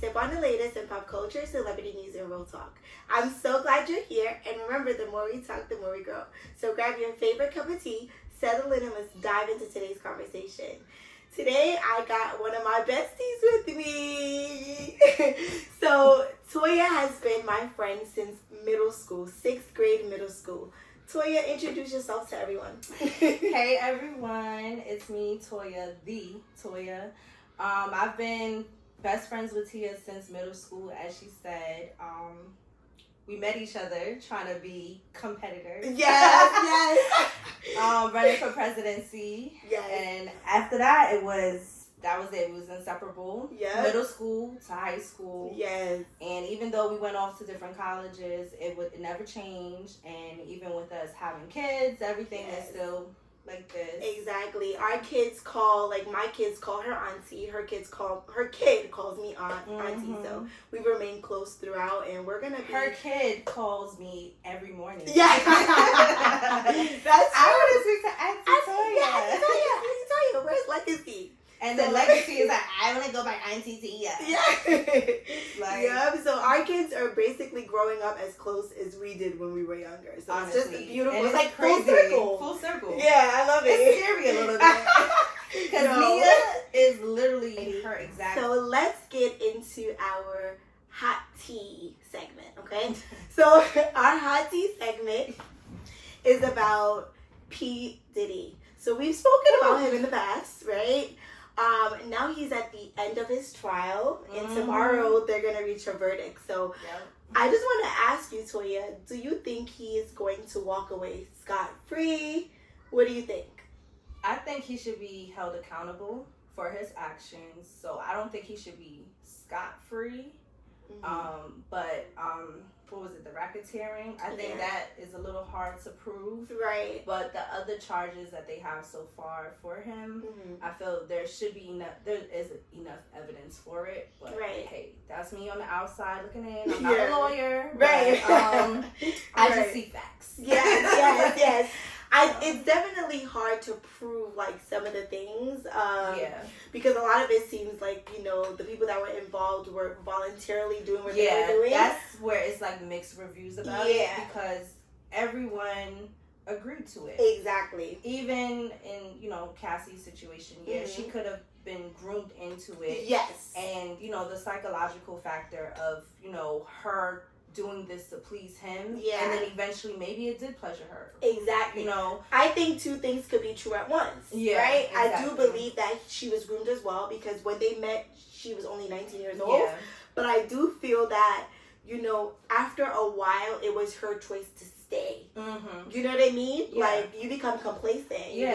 sip on the latest in pop culture, celebrity news, and real talk. I'm so glad you're here, and remember, the more we talk, the more we grow. So grab your favorite cup of tea, settle in, and let's dive into today's conversation. Today, I got one of my besties with me. So, Toya has been my friend since middle school, 6th grade middle school. Toya, introduce yourself to everyone. Hey everyone, it's me, Toya, the Toya. I've been best friends with Tia since middle school, as she said. We met each other trying to be competitors. Yes. Running for presidency. Yes. And after that, it was inseparable. Yeah. Middle school to high school. Yes. And even though we went off to different colleges, it never changed. And even with us having kids, everything is still like this. Exactly. Our kids my kids call her auntie. Her kid calls me auntie. So we remain close throughout, and we're gonna be. Her kid calls me every morning. Yeah. That's I want to speak to Auntie Toya. Yeah, Auntie Toya. Where's Legacy? And the legacy is like, I want to go by Auntie Tia. Yeah. So our kids are basically growing up as close as we did when we were younger. So honestly, it's just beautiful. And it's like crazy. Full circle. Yeah, I love it. It's scary a little bit. Because Nia is literally her exact. So let's get into our hot tea segment, okay? So our hot tea segment is about P. Diddy. So we've spoken about him in the past, right? Now he's at the end of his trial, and tomorrow they're going to reach a verdict. So I just want to ask you, Toya, do you think he is going to walk away scot-free? What do you think? I think he should be held accountable for his actions. So I don't think he should be scot-free. But what was it, the racketeering? I think that is a little hard to prove. Right. But the other charges that they have so far for him, I feel there is enough evidence for it. But hey, that's me on the outside looking in. I'm not a lawyer. Right. But, I just see facts. Yes. It's definitely hard to prove some of the things because a lot of it seems like the people that were involved were voluntarily doing what they were doing. That's where it's mixed reviews about it because everyone agreed to it. Exactly. Even in Cassie's situation, she could have been groomed into it. Yes. And the psychological factor of her doing this to please him, and then eventually maybe it did pleasure her. Exactly. I think two things could be true at once. Yeah, right. Exactly. I do believe that she was groomed as well because when they met, she was only 19 years old. Yeah. But I do feel that after a while, it was her choice to stay. You know what I mean? Yeah. You become complacent. You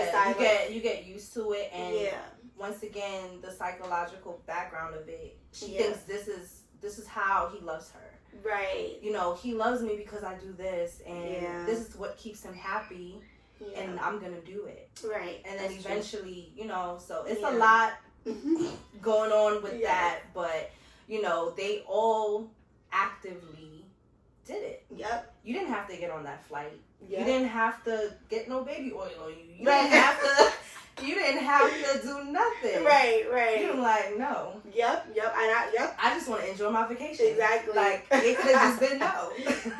get used to it, and once again, the psychological background of it, she thinks this is how he loves her. Right. He loves me because I do this, and this is what keeps him happy, and I'm going to do it. Right. And then eventually, so it's a lot going on with that, but, they all actively did it. Yep. You didn't have to get on that flight. Yep. You didn't have to get no baby oil on you. You didn't have to... You didn't have to do nothing. Right. You were no. Yep. I just want to enjoy my vacation. Exactly. It could have just been no.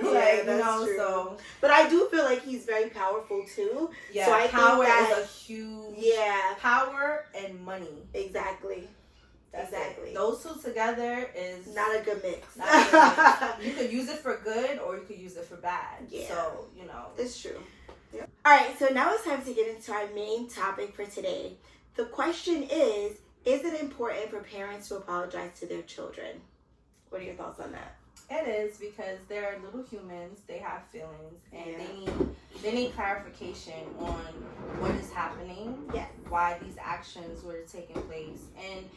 That's true. So. But I do feel like he's very powerful too. Yeah. So I power think that is a huge. Yeah. Power and money. Exactly. Those two together is not a good mix. You could use it for good or you could use it for bad. Yeah. So it's true. Yep. Alright, so now it's time to get into our main topic for today. The question is it important for parents to apologize to their children? What are your thoughts on that? It is, because they're little humans, they have feelings, and they need clarification on what is happening, why these actions were taking place, and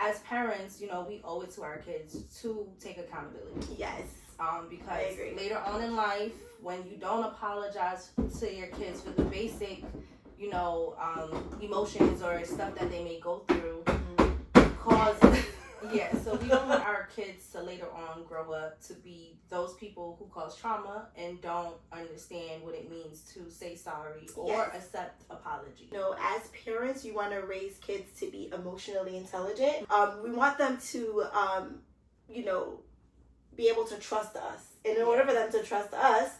as parents, we owe it to our kids to take accountability. Yes. Because later on in life, when you don't apologize to your kids for the basic, emotions or stuff that they may go through, so we don't want our kids to later on grow up to be those people who cause trauma and don't understand what it means to say sorry or accept apology. As parents, you want to raise kids to be emotionally intelligent. We want them to be able to trust us. And in order for them to trust us,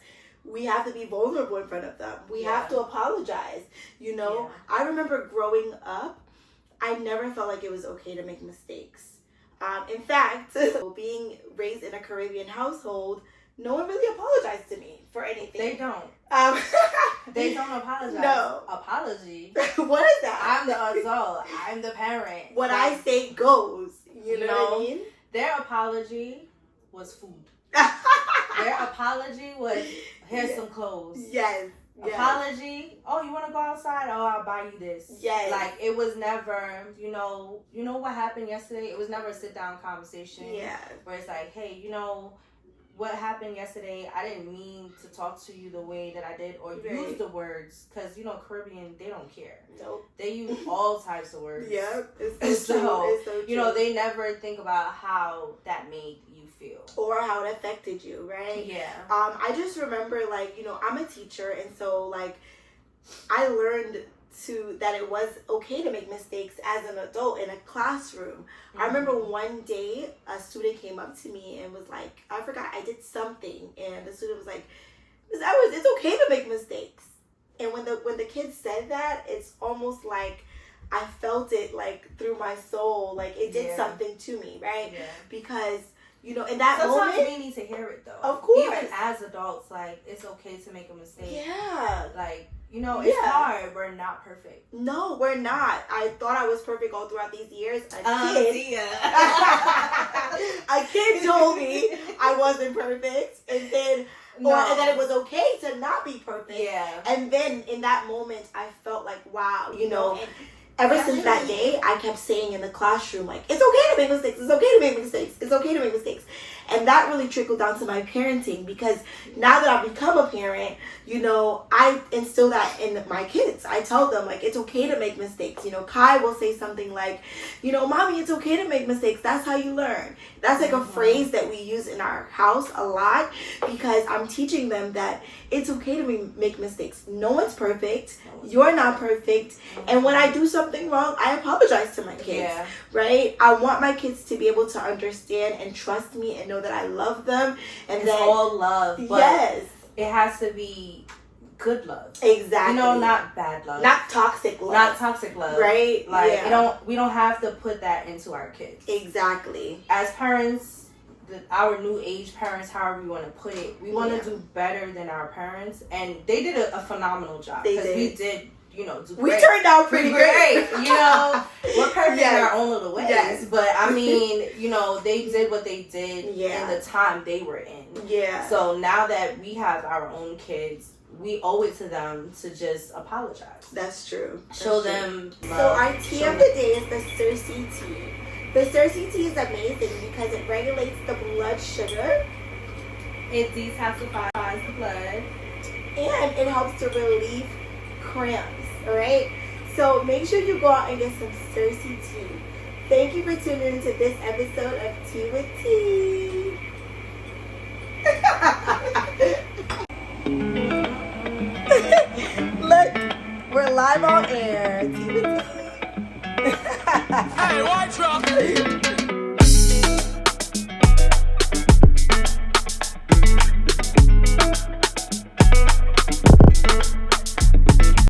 we have to be vulnerable in front of them. We have to apologize. I remember growing up, I never felt like it was okay to make mistakes. In fact, being raised in a Caribbean household, no one really apologized to me for anything. They don't. They don't apologize. No. Apology? What is that? I'm the adult. I'm the parent. What I say goes. You know what I mean? Their apology was food. Their apology was, here's some clothes. Yes. Apology, oh, you want to go outside? Oh, I'll buy you this. Yes. Like, it was never, you know what happened yesterday? It was never a sit-down conversation. Yeah. Where it's like, hey, what happened yesterday? I didn't mean to talk to you the way that I did, or use the words, because Caribbean, they don't care. Nope. They use all types of words. Yeah, it's so true. It's so true. They never think about how that made you feel, or how it affected you, right? Yeah. I just remember, I'm a teacher, and so I learned that it was okay to make mistakes as an adult in a classroom. Mm-hmm. I remember one day a student came up to me and was like, I forgot I did something, and the student was like, Ms. Edwards, it's okay to make mistakes. And when the kid said that, it's almost like I felt it through my soul, it did something to me, right? Yeah. Because in that sometimes moment, we need to hear it though. Of course. Even as adults, it's okay to make a mistake. Yeah. It's hard. We're not perfect. No, we're not. I thought I was perfect all throughout these years. A kid told me I wasn't perfect, and then and then it was okay to not be perfect. Yeah. And then in that moment, I felt like, wow, and ever since that day, I kept saying in the classroom, it's okay to make mistakes. It's okay to make mistakes. It's okay to make mistakes. And that really trickled down to my parenting, because now that I've become a parent, I instill that in my kids. I tell them, it's okay to make mistakes. Kai will say something like, Mommy, it's okay to make mistakes. That's how you learn. That's a phrase that we use in our house a lot, because I'm teaching them that it's okay to make mistakes. No one's perfect. You're not perfect. And when I do something wrong, I apologize to my kids, right? I want my kids to be able to understand and trust me and know that I love them. And it's all love. But yes. It has to be good love. Exactly. Not bad love. Not toxic love. Not toxic love. Right? We don't have to put that into our kids. Exactly. As parents, our new age parents, however you want to put it, we want to do better than our parents, and they did a phenomenal job, because we did do we great. Turned out pretty great. We're perfect in our own little ways. Yes. But I mean, they did what they did in the time they were in. Yeah. So now that we have our own kids, we owe it to them to just apologize. That's true. Show them love. So our tea of the day is the Cersei tea. The Cersei tea is amazing because it regulates the blood sugar. It detoxifies the blood. And it helps to relieve cramps. Alright? So make sure you go out and get some Cersei tea. Thank you for tuning into this episode of Tea with Tea. Look, we're live on air.